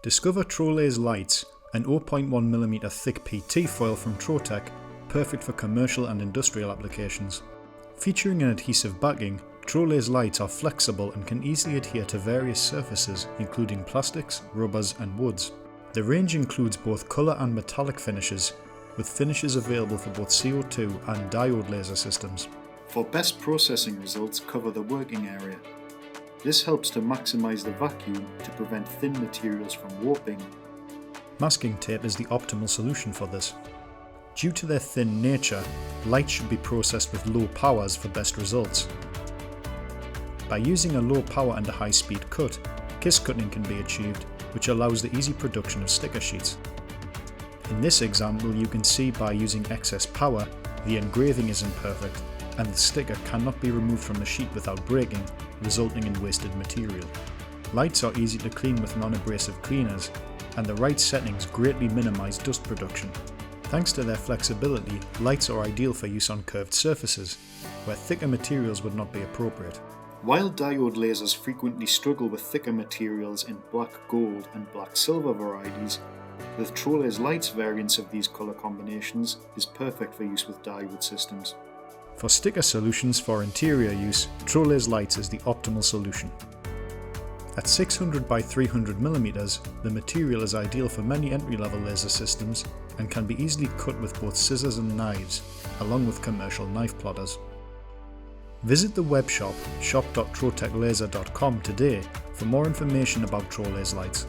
Discover TroLase Lights, an 0.1mm thick PT foil from Trotec, perfect for commercial and industrial applications. Featuring an adhesive backing, TroLase Lights are flexible and can easily adhere to various surfaces including plastics, rubbers and woods. The range includes both colour and metallic finishes, with finishes available for both CO2 and diode laser systems. For best processing results, cover the working area. This helps to maximise the vacuum to prevent thin materials from warping. Masking tape is the optimal solution for this. Due to their thin nature, lights should be processed with low powers for best results. By using a low power and a high speed cut, kiss cutting can be achieved, which allows the easy production of sticker sheets. In this example, you can see by using excess power, the engraving is imperfect, and the sticker cannot be removed from the sheet without breaking, resulting in wasted material. Lights are easy to clean with non-abrasive cleaners, and the right settings greatly minimise dust production. Thanks to their flexibility, lights are ideal for use on curved surfaces, where thicker materials would not be appropriate. While diode lasers frequently struggle with thicker materials in black gold and black silver varieties, the TroLase Lights variants of these colour combinations is perfect for use with diode systems. For sticker solutions for interior use, TroLase Lights is the optimal solution. At 600 by 300mm, the material is ideal for many entry-level laser systems and can be easily cut with both scissors and knives, along with commercial knife plotters. Visit the webshop shop.troteclaser.com today for more information about TroLase Lights.